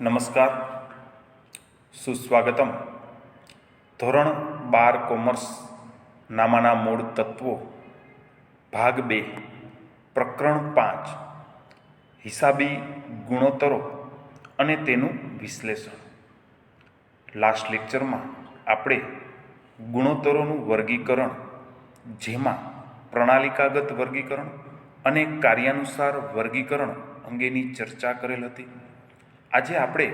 નમસ્કાર, સુસ્વાગતમ. ધોરણ 12 કોમર્સ નામાના મૂળ તત્વો ભાગ 2 પ્રકરણ 5 હિસાબી ગુણોત્તરો અને તેનું વિશ્લેષણ. લાસ્ટ લેક્ચરમાં આપણે ગુણોત્તરોનું વર્ગીકરણ, જેમાં પ્રણાલિકાગત વર્ગીકરણ અને કાર્યાનુસાર વર્ગીકરણ અંગેની ચર્ચા કરેલ હતી. આજે આપણે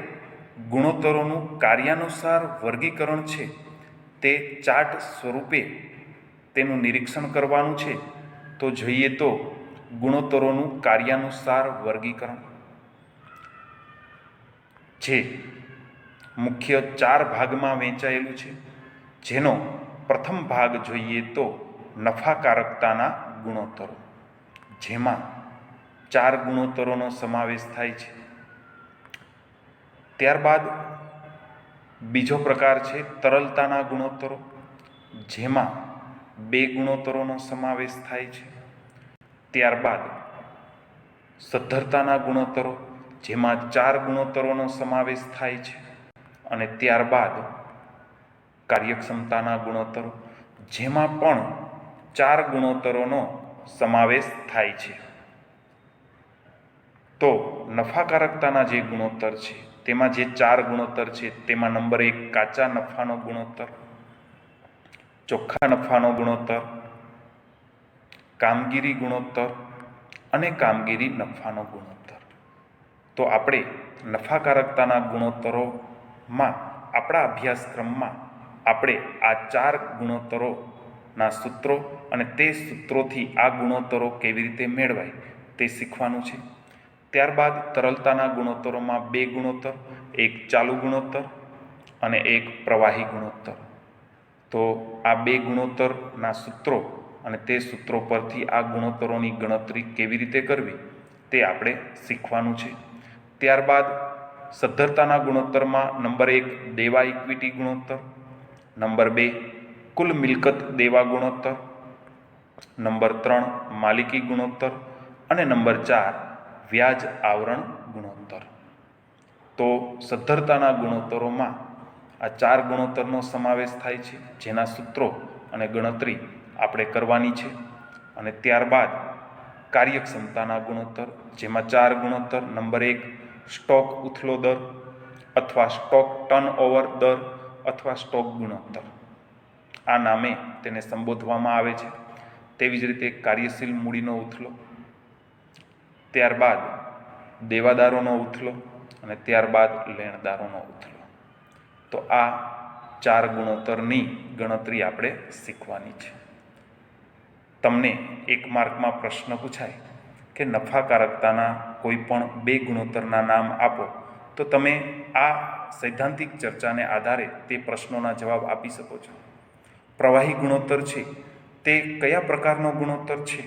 ગુણોત્તરોનું કાર્યાનુસાર વર્ગીકરણ છે તે ચાર્ટ સ્વરૂપે તેનું નિરીક્ષણ કરવાનું છે. તો જોઈએ તો ગુણોત્તરોનું કાર્યાનુસાર વર્ગીકરણ, જે મુખ્ય 4 ભાગમાં વહેંચાયેલું છે. જેનો પ્રથમ ભાગ જોઈએ તો નફાકારકતાના ગુણોત્તરો, જેમાં 4 ગુણોત્તરોનો સમાવેશ થાય છે. ત્યારબાદ બીજો પ્રકાર છે તરલતાના ગુણોત્તરો, જેમાં 2 ગુણોત્તરોનો સમાવેશ થાય છે. ત્યારબાદ સદ્ધરતાના ગુણોત્તરો, જેમાં 4 ગુણોત્તરોનો સમાવેશ થાય છે. અને ત્યારબાદ કાર્યક્ષમતાના ગુણોત્તરો, જેમાં પણ 4 ગુણોત્તરોનો સમાવેશ થાય છે. તો નફાકારકતાના જે ગુણોત્તર છે તેમાં જે 4 ગુણોત્તર છે તેમાં નંબર 1 કાચા નફાનો ગુણોત્તર, ચોખ્ખા નફાનો ગુણોત્તર, કામગીરી ગુણોત્તર અને કામગીરી નફાનો ગુણોત્તર. તો આપણે નફાકારકતાના ગુણોત્તરોમાં આપણા અભ્યાસક્રમમાં આપણે આ 4 ગુણોત્તરોના સૂત્રો અને તે સૂત્રોથી આ ગુણોત્તરો કેવી રીતે મેળવાય તે શીખવાનું છે. ત્યારબાદ તરલતાના ગુણોત્તરોમાં 2 ગુણોત્તર, એક ચાલુ ગુણોત્તર અને એક પ્રવાહી ગુણોત્તર. તો આ 2 ગુણોત્તરના સૂત્રો અને તે સૂત્રો પરથી આ ગુણોત્તરોની ગણતરી કેવી રીતે કરવી તે આપણે શીખવાનું છે. ત્યારબાદ સદ્ધરતાના ગુણોત્તરમાં નંબર 1 દેવા ઇક્વિટી ગુણોત્તર, નંબર 2 કુલ મિલકત દેવા ગુણોત્તર, નંબર 3 માલિકી ગુણોત્તર અને નંબર 4 વ્યાજ આવરણ ગુણોત્તર. તો સદ્ધરતાના ગુણોત્તરોમાં આ 4 ગુણોત્તરનો સમાવેશ થાય છે, જેના સૂત્રો અને ગણતરી આપણે કરવાની છે. અને ત્યારબાદ કાર્યક્ષમતાના ગુણોત્તર, જેમાં 4 ગુણોત્તર, નંબર 1 સ્ટોક ઉથલો દર અથવા સ્ટોક ટર્નઓવર દર અથવા સ્ટોક ગુણોત્તર, આ નામે તેને સંબોધવામાં આવે છે. તેવી જ રીતે કાર્યશીલ મૂડીનો ઉથલો, ત્યારબાદ દેવાદારોનો ઉથલો અને ત્યારબાદ લેણદારોનો ઉથલો. તો આ 4 ગુણોત્તરની ગણતરી આપણે શીખવાની છે. તમને 1 માર્કમાં પ્રશ્ન પૂછાય કે નફાકારકતાના કોઈ પણ 2 ગુણોત્તરના નામ આપો, તો તમે આ સૈદ્ધાંતિક ચર્ચાને આધારે તે પ્રશ્નોના જવાબ આપી શકો છો. પ્રવાહી ગુણોત્તર છે તે કયા પ્રકારનો ગુણોત્તર છે?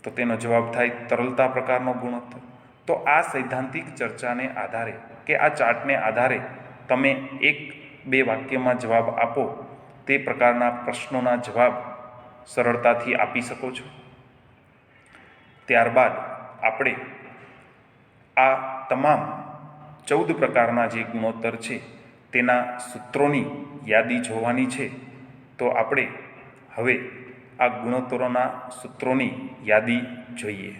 તો તેનો જવાબ થાય તરલતા પ્રકારનો ગુણોત્તર. તો આ સૈદ્ધાંતિક ચર્ચાને આધારે કે આ ચાર્ટને આધારે તમે 1-2 વાક્યમાં જવાબ આપો તે પ્રકારના પ્રશ્નોના જવાબ સરળતાથી આપી શકો છો. ત્યારબાદ આપણે આ તમામ 14 પ્રકારના જે ગુણોત્તર છે તેના સૂત્રોની યાદી જોવાની છે. તો આપણે હવે આ ગુણોત્તરોના સૂત્રોની યાદી જોઈએ.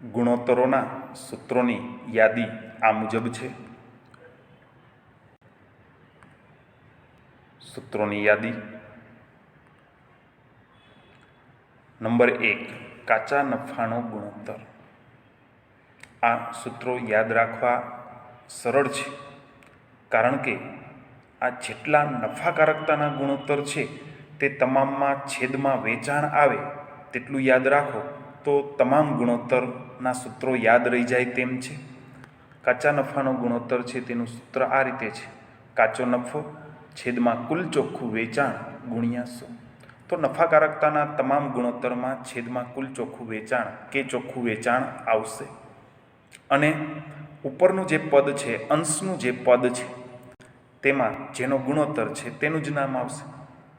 ગુણોત્તરોના સૂત્રોની યાદી આ મુજબ છે. સૂત્રોની યાદી. નંબર 1 કાચા નફાનો ગુણોત્તર. આ સૂત્રો યાદ રાખવા સરળ છે, કારણ કે આ જેટલા નફાકારકતાના ગુણોત્તર છે તે તમામમાં છેદમાં વેચાણ આવે તેટલું યાદ રાખો તો તમામ ગુણોત્તરના સૂત્રો યાદ રહી જાય તેમ છે. કાચા નફાનો ગુણોત્તર છે તેનું સૂત્ર આ રીતે છે: કાચો નફો છેદમાં કુલ ચોખ્ખું વેચાણ ગુણ્યા 100. તો નફાકારકતાના તમામ ગુણોત્તરમાં છેદમાં કુલ ચોખ્ખું વેચાણ કે ચોખ્ખું વેચાણ આવશે. અને ઉપરનું જે પદ છે, અંશનું જે પદ છે, તેમાં જેનો ગુણોત્તર છે તેનું જ નામ આવશે.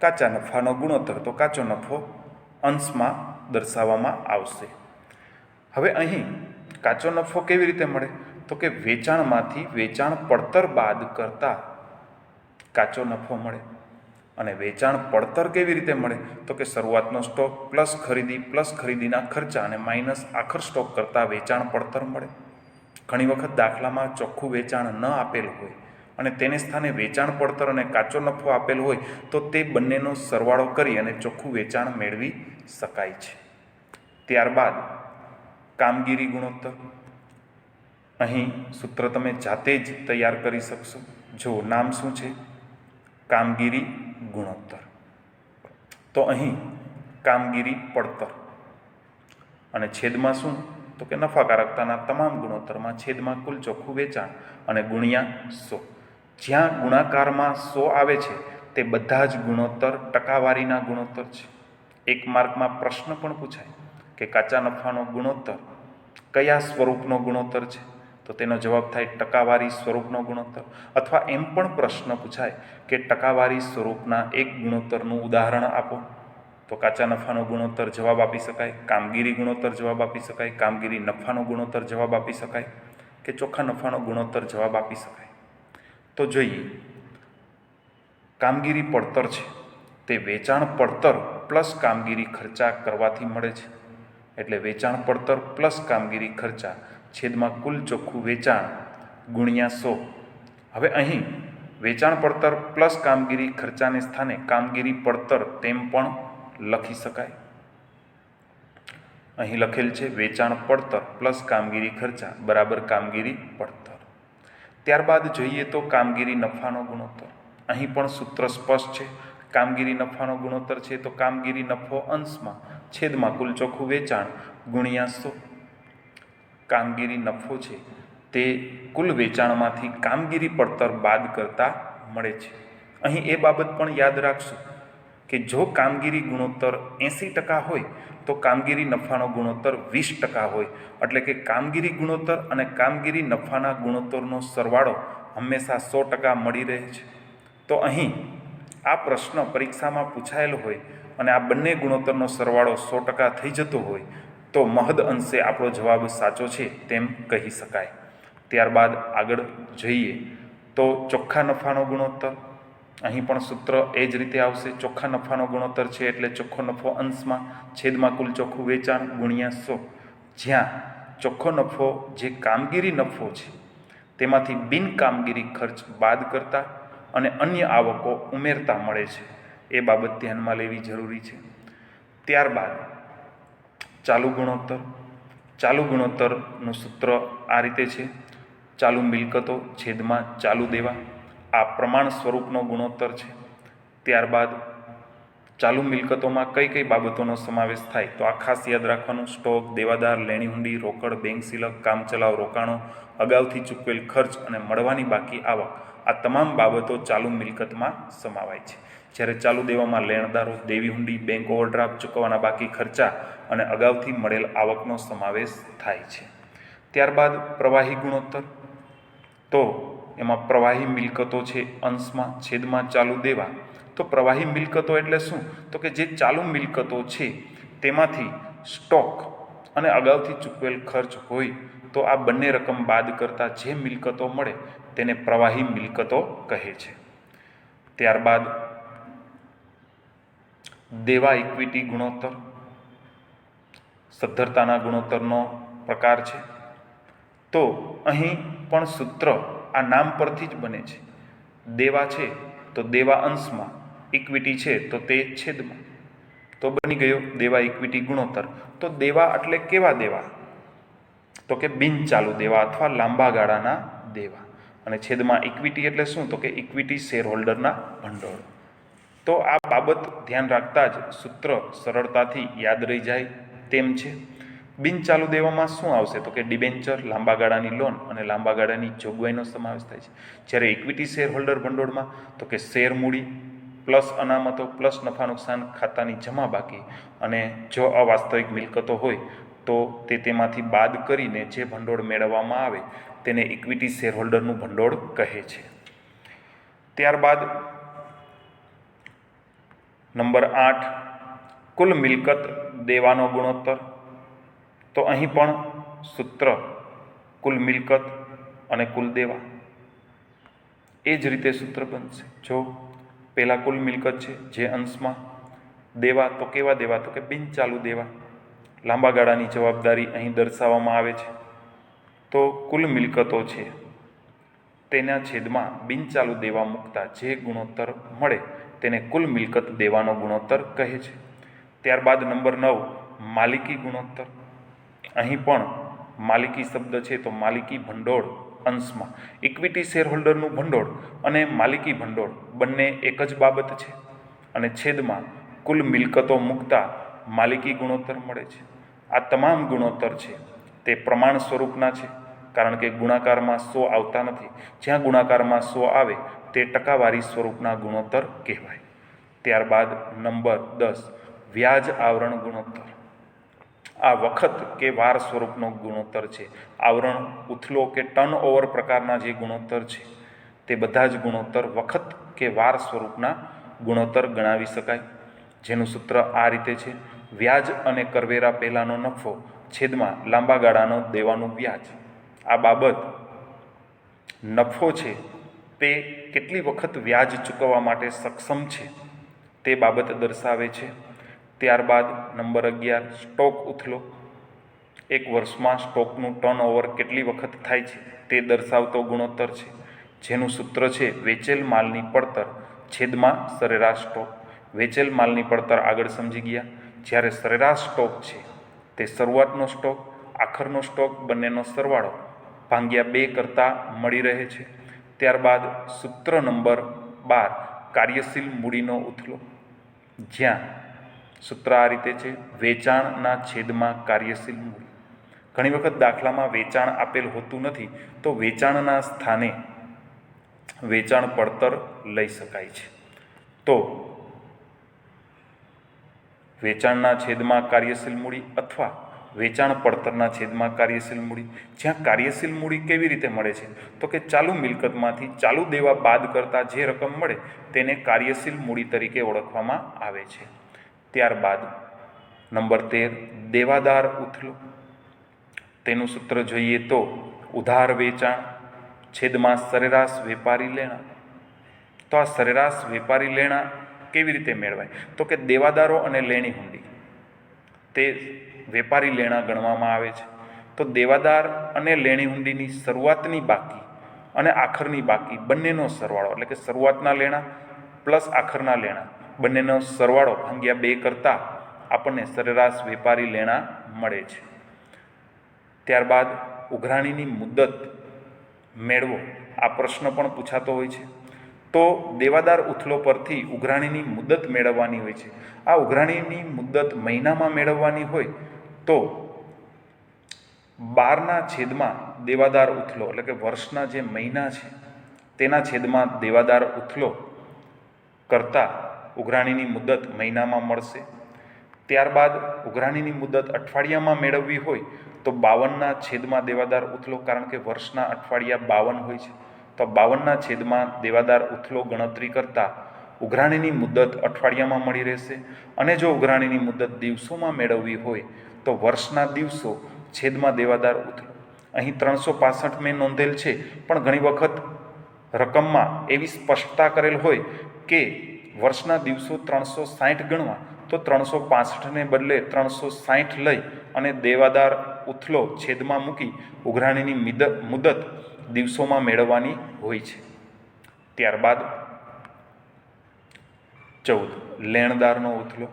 કાચા નફાનો ગુણોત્તર, તો કાચો નફો અંશમાં દર્શાવવામાં આવશે. હવે અહીં કાચો નફો કેવી રીતે મળે? તો કે વેચાણમાંથી વેચાણ પડતર બાદ કરતા કાચો નફો મળે. અને વેચાણ પડતર કેવી રીતે મળે? તો કે શરૂઆતનો સ્ટોક પ્લસ ખરીદીના ખર્ચા અને માઇનસ આખર સ્ટોક કરતાં વેચાણ પડતર મળે. ઘણી વખત દાખલામાં ચોખ્ખું વેચાણ ન આપેલ હોય અને તેને સ્થાને વેચાણ પડતર અને કાચો નફો આપેલ હોય તો તે બંનેનો સરવાળો કરી અને ચોખ્ખું વેચાણ મેળવી શકાય છે. ત્યારબાદ કામગીરી ગુણોત્તર. અહીં સૂત્ર તમે જાતે જ તૈયાર કરી શકશો. જો નામ શું છે? કામગીરી ગુણોત્તર. તો અહીં કામગીરી પડતર અને છેદમાં શું? તો કે નફાકારકતાના તમામ ગુણોત્તરમાં છેદમાં કુલ ચોખ્ખું વેચાણ અને ગુણ્યા 100. જ્યાં ગુણાકારમાં 100 આવે છે તે બધા જ ગુણોત્તર ટકાવારીના ગુણોત્તર છે. એક માર્કમાં પ્રશ્ન પણ પૂછાય કે કાચા નફાનો ગુણોત્તર કયા સ્વરૂપનો ગુણોત્તર છે? તો તેનો જવાબ થાય ટકાવારી સ્વરૂપનો ગુણોત્તર. અથવા એમ પણ પ્રશ્ન પૂછાય કે ટકાવારી સ્વરૂપના એક ગુણોત્તરનું ઉદાહરણ આપો. તો કાચા નફાનો ગુણોત્તર જવાબ આપી શકાય, કામગીરી ગુણોત્તર જવાબ આપી શકાય, કામગીરી નફાનો ગુણોત્તર જવાબ આપી શકાય, કે ચોખ્ખા નફાનો ગુણોત્તર જવાબ આપી શકાય. તો જોઈએ, કામગીરી પડતર છે તે વેચાણ પડતર પ્લસ કામગીરી ખર્ચા કરવાથી મળે છે. એટલે વેચાણ પડતર પ્લસ કામગીરી ખર્ચા છેદમાં કુલ ચોખ્ખું વેચાણ ગુણ્યા 100. હવે અહીં વેચાણ પડતર પ્લસ કામગીરી ખર્ચાને સ્થાને કામગીરી પડતર તેમ પણ લખી શકાય. અહીં લખેલ છે વેચાણ પડતર પ્લસ કામગીરી ખર્ચા બરાબર કામગીરી પડતર. ત્યારબાદ જોઈએ તો કામગીરી નફાનો ગુણોત્તર. અહીં પણ સૂત્ર સ્પષ્ટ છે. કામગીરી નફાનો ગુણોત્તર છે તો કામગીરી નફો અંશમાં છેદમાં કુલ ચોખ્ખું વેચાણ ગુણ્યા 100. કામગીરી નફો છે તે કુલ વેચાણમાંથી કામગીરી પડતર બાદ કરતા મળે છે. અહીં એ બાબત પણ યાદ રાખશું કે જો કામગીરી ગુણોત્તર 80% હોય તો કામગીરી નફાનો ગુણોત્તર 20% હોય. એટલે કે કામગીરી ગુણોત્તર અને કામગીરી નફાના ગુણોત્તરનો સરવાળો હંમેશા 100% મળી રહે છે. તો અહીં આ પ્રશ્ન પરીક્ષામાં પૂછાયેલો હોય અને આ બંને ગુણોત્તરનો સરવાળો 100% થઈ જતો હોય તો મહદ અંશે આપણો જવાબ સાચો છે તેમ કહી શકાય. ત્યારબાદ આગળ જોઈએ તો ચોખ્ખા નફાનો ગુણોત્તર. અહીં પણ સૂત્ર એ જ રીતે આવશે. ચોખ્ખા નફાનો ગુણોત્તર છે એટલે ચોખ્ખો નફો અંશમાં છેદમાં કુલ ચોખ્ખું વેચાણ ગુણ્યા 100. જ્યાં ચોખ્ખો નફો જે કામગીરી નફો છે તેમાંથી બિન કામગીરી ખર્ચ બાદ કરતા અને અન્ય આવકો ઉમેરતા મળે છે. એ બાબત ધ્યાનમાં લેવી જરૂરી છે. ત્યારબાદ ચાલુ ગુણોત્તર. ચાલુ ગુણોત્તરનું સૂત્ર આ રીતે છે: ચાલુ મિલકતો છેદમાં ચાલુ દેવા. આ પ્રમાણ સ્વરૂપનો ગુણોત્તર છે. ત્યારબાદ ચાલુ મિલકતોમાં કઈ કઈ બાબતોનો સમાવેશ થાય તો આ ખાસ યાદ રાખવાનું: સ્ટોક, દેવાદાર, લેણી હુંડી, રોકડ, બેંક સિલક, કામચલાઉ રોકાણો, અગાઉથી ચૂકવેલ ખર્ચ અને મળવાની બાકી આવક. આ તમામ બાબતો ચાલુ મિલકતમાં સમાવાય છે. જ્યારે ચાલુ દેવામાં લેણદારો, દેવી હુંડી, બેંક ઓવરડ્રાફ્ટ, ચૂકવવાના બાકી ખર્ચા અને અગાઉથી મળેલ આવકનો સમાવેશ થાય છે. ત્યારબાદ પ્રવાહી ગુણોત્તર. તો એમાં પ્રવાહી મિલકતો છે અંશમાં છેદમાં ચાલુ દેવા. તો પ્રવાહી મિલકતો એટલે શું? તો કે જે ચાલુ મિલકતો છે તેમાંથી સ્ટોક અને અગાઉથી ચૂકવેલ ખર્ચ હોય તો આ બંને રકમ બાદ કરતાં જે મિલકતો મળે તેને પ્રવાહી મિલકતો કહે છે. ત્યારબાદ દેવા ઇક્વિટી ગુણોત્તર સદ્ધરતાના ગુણોત્તરનો પ્રકાર છે. તો અહીં પણ સૂત્ર આ નામ પરથી જ બને છે. દેવા છે તો દેવા અંશમાં, ઇક્વિટી છે તો તે છેદમાં. તો બની ગયો દેવા ઇક્વિટી ગુણોત્તર. તો દેવા એટલે કેવા દેવા? તો કે બિન ચાલુ દેવા અથવા લાંબા ગાળાના દેવા. અને છેદમાં ઇક્વિટી એટલે શું? તો કે ઇક્વિટી શેર હોલ્ડરના ભંડોળ. તો આ બાબત ધ્યાન રાખતા જ સૂત્ર સરળતાથી યાદ રહી જાય તેમ છે. બિનચાલુ દેવામાં શું આવશે? તો કે ડિબેન્ચર, લાંબા ગાળાની લોન અને લાંબા ગાળાની જોગવાઈનો સમાવેશ થાય છે. જ્યારે ઇક્વિટી શેર હોલ્ડર ભંડોળમાં તો કે શેર મૂડી પ્લસ અનામતો પ્લસ નફા નુકસાન ખાતાની જમા બાકી, અને જો અવાસ્તવિક મિલકતો હોય તો તેમાંથી બાદ કરીને જે ભંડોળ મેળવવામાં આવે તેને ઇક્વિટી શેર હોલ્ડરનું ભંડોળ કહે છે. ત્યારબાદ નંબર 8, કુલ મિલકત દેવાનો ગુણોત્તર. તો અહીં પણ સૂત્ર કુલ મિલકત અને કુલ દેવા, એ જ રીતે સૂત્ર બનશે. જો પહેલાં કુલ મિલકત છે, જે અંશમાં દેવા, તો કેવા દેવા? તો કે બિનચાલુ દેવા. લાંબા ગાળાની જવાબદારી અહીં દર્શાવવામાં આવે છે. તો કુલ મિલકતો છે તેના છેદમાં બિનચાલુ દેવા મૂકતા જે ગુણોત્તર મળે તેને કુલ મિલકત દેવાનો ગુણોત્તર કહે છે. ત્યારબાદ નંબર 9, માલિકી ગુણોત્તર. અહીં પણ માલિકી શબ્દ છે તો માલિકી ભંડોળ અંશમાં ઇક્વિટી શેર હોલ્ડરનું ભંડોળ અને માલિકી ભંડોળ બંને એક જ બાબત છે, અને છેદમાં કુલ મિલકતો મૂકતા માલિકી ગુણોત્તર મળે છે. આ તમામ ગુણોત્તર છે તે પ્રમાણ સ્વરૂપના છે, કારણ કે ગુણાકારમાં 100 આવતા નથી. જ્યાં ગુણાકારમાં 100 આવે તે ટકાવારી સ્વરૂપના ગુણોત્તર કહેવાય. ત્યારબાદ નંબર 10, વ્યાજ આવરણ ગુણોત્તર. આ વખત કે વાર સ્વરૂપનો ગુણોત્તર છે. આવરણ, ઉથલો કે ટર્નઓવર પ્રકારના જે ગુણોત્તર છે તે બધા જ ગુણોત્તર વખત કે વાર સ્વરૂપના ગુણોત્તર ગણાવી શકાય, જેનું સૂત્ર આ રીતે છે: વ્યાજ અને કરવેરા પહેલાંનો નફો છેદમાં લાંબા ગાળાનો દેવાનું વ્યાજ. આ બાબત નફો છે તે કેટલી વખત વ્યાજ ચૂકવવા માટે સક્ષમ છે તે બાબત દર્શાવે છે. ત્યારબાદ નંબર 11, સ્ટોક ઉથલો. એક વર્ષમાં સ્ટોકનું ટર્નઓવર કેટલી વખત થાય છે તે દર્શાવતો ગુણોત્તર છે, જેનું સૂત્ર છે વેચેલ માલની પડતર છેદમાં સરેરાશ સ્ટોક. વેચેલ માલની પડતર આગળ સમજી ગયા. જ્યારે સરેરાશ સ્ટોક છે તે શરૂઆતનો સ્ટોક, આખરનો સ્ટોક બંનેનો સરવાળો ભાગ્યા 2 કરતાં મળી રહે છે. ત્યારબાદ સૂત્ર નંબર 12, કાર્યશીલ મૂડીનો ઉથલો. જ્યાં સૂત્ર આ રીતે છે: વેચાણના છેદમાં કાર્યશીલ મૂડી. ઘણી વખત દાખલામાં વેચાણ આપેલ હોતું નથી, તો વેચાણના સ્થાને વેચાણ પડતર લઈ શકાય છે. તો વેચાણના છેદમાં કાર્યશીલ મૂડી અથવા વેચાણ પડતરના છેદમાં કાર્યશીલ મૂડી. જ્યાં કાર્યશીલ મૂડી કેવી રીતે મળે છે? તો કે ચાલુ મિલકતમાંથી ચાલુ દેવા બાદ કરતાં જે રકમ મળે તેને કાર્યશીલ મૂડી તરીકે ઓળખવામાં આવે છે. ત્યારબાદ નંબર 13, દેવાદાર ઉથલો. તેનું સૂત્ર જોઈએ તો ઉધાર વેચાણ છેદમાં સરેરાશ વેપારી લેણા. તો આ સરેરાશ વેપારી લેણા કેવી રીતે મેળવાય? તો કે દેવાદારો અને લેણી હુંડી તે વેપારી લેણા ગણવામાં આવે છે. તો દેવાદાર અને લેણી હુંડીની શરૂઆતની બાકી અને આખરની બાકી બંનેનો સરવાળો, એટલે કે શરૂઆતના લેણા પ્લસ આખરના લેણા બંનેનો સરવાળો ભાગ્યા 2 કરતાં આપણને સરેરાશ વેપારી લેણા મળે છે. ત્યારબાદ ઉઘરાણીની મુદત મેળવો. આ પ્રશ્ન પણ પૂછાતો હોય છે. તો દેવાદાર ઉથલો પરથી ઉઘરાણીની મુદત મેળવવાની હોય છે. આ ઉઘરાણીની મુદત મહિનામાં મેળવવાની હોય તો 12ના છેદમાં દેવાદાર ઉથલો, એટલે કે વર્ષના જે મહિના છે તેના છેદમાં દેવાદાર ઉથલો કરતાં ઉઘરાણીની મુદત મહિનામાં મળશે. ત્યારબાદ ઉઘરાણીની મુદત અઠવાડિયામાં મેળવવી હોય તો 52ના છેદમાં દેવાદાર ઉથલો, કારણ કે વર્ષના અઠવાડિયા 52 હોય છે, તો 52ના છેદમાં દેવાદાર ઉથલો ગણતરી કરતાં ઉઘરાણીની મુદત અઠવાડિયામાં મળી રહેશે. અને જો ઉઘરાણીની મુદત દિવસોમાં મેળવવી હોય તો વર્ષના દિવસો છેદમાં દેવાદાર ઉથલો. અહીં 365 મેં નોંધેલ છે, પણ ઘણી વખત રકમમાં એવી સ્પષ્ટતા કરેલ હોય કે વર્ષના દિવસો 360 ગણવા, તો 365ને બદલે 360 લઈ અને દેવાદાર ઉથલો છેદમાં મૂકી ઉઘરાણીની મુદત દિવસોમાં મેળવવાની હોય છે. ત્યારબાદ 14, લેણદારનો ઉથલો.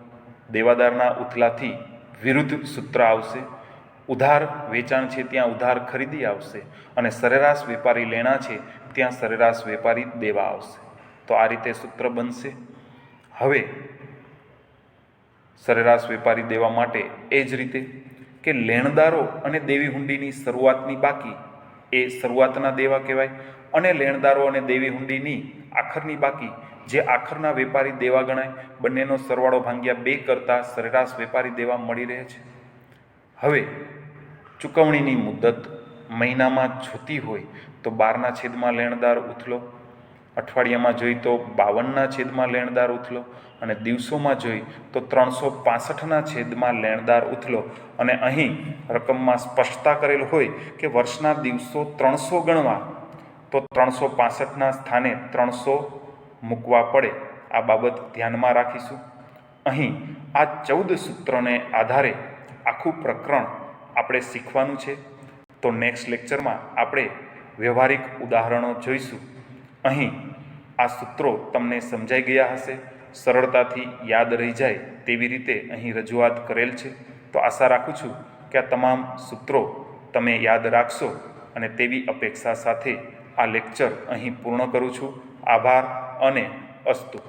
દેવાદારના ઉથલાથી વિરુદ્ધ સૂત્ર આવશે. ઉધાર વેચાણ છે ત્યાં ઉધાર ખરીદી આવશે, અને સરેરાશ વેપારી લેણા છે ત્યાં સરેરાશ વેપારી દેવા આવશે. તો આ રીતે સૂત્ર બનશે. હવે સરેરાશ વેપારી દેવા માટે એ જ રીતે કે લેણદારો અને દેવી હુંડીની શરૂઆતની બાકી એ શરૂઆતના દેવા કહેવાય, અને લેણદારો અને દેવી હુંડીની આખરની બાકી જે આખરના વેપારી દેવા ગણાય. બંનેનો સરવાળો ભાંગ્યા 2 કરતાં સરેરાશ વેપારી દેવા મળી રહે છે. હવે ચૂકવણીની મુદત મહિનામાં જોતી હોય તો 12ના છેદમાં લેણદાર ઉથલો, અઠવાડિયામાં જોઈ તો 52ના છેદમાં લેણદાર ઉથલો, અને દિવસોમાં જોઈ તો 365ના છેદમાં લેણદાર ઉથલો. અને અહીં રકમમાં સ્પષ્ટતા કરેલ હોય કે વર્ષના દિવસો 300 ગણવા તો 365ના સ્થાને 300 મૂકવા પડે. આ બાબત ધ્યાનમાં રાખીશું. અહીં આ 14 સૂત્રોને આધારે આખું પ્રકરણ આપણે શીખવાનું છે. તો નેક્સ્ટ લેક્ચરમાં આપણે વ્યવહારિક ઉદાહરણો જોઈશું. અહીં આ સૂત્રો તમને સમજાઈ ગયા હશે, સરળતાથી યાદ રહી જાય તેવી રીતે અહીં રજૂઆત કરેલ છે. તો આશા રાખું છું કે આ તમામ સૂત્રો તમે યાદ રાખશો, અને તેવી અપેક્ષા સાથે આ લેક્ચર અહીં પૂર્ણ કરું છું. આભાર અને અસ્તુ.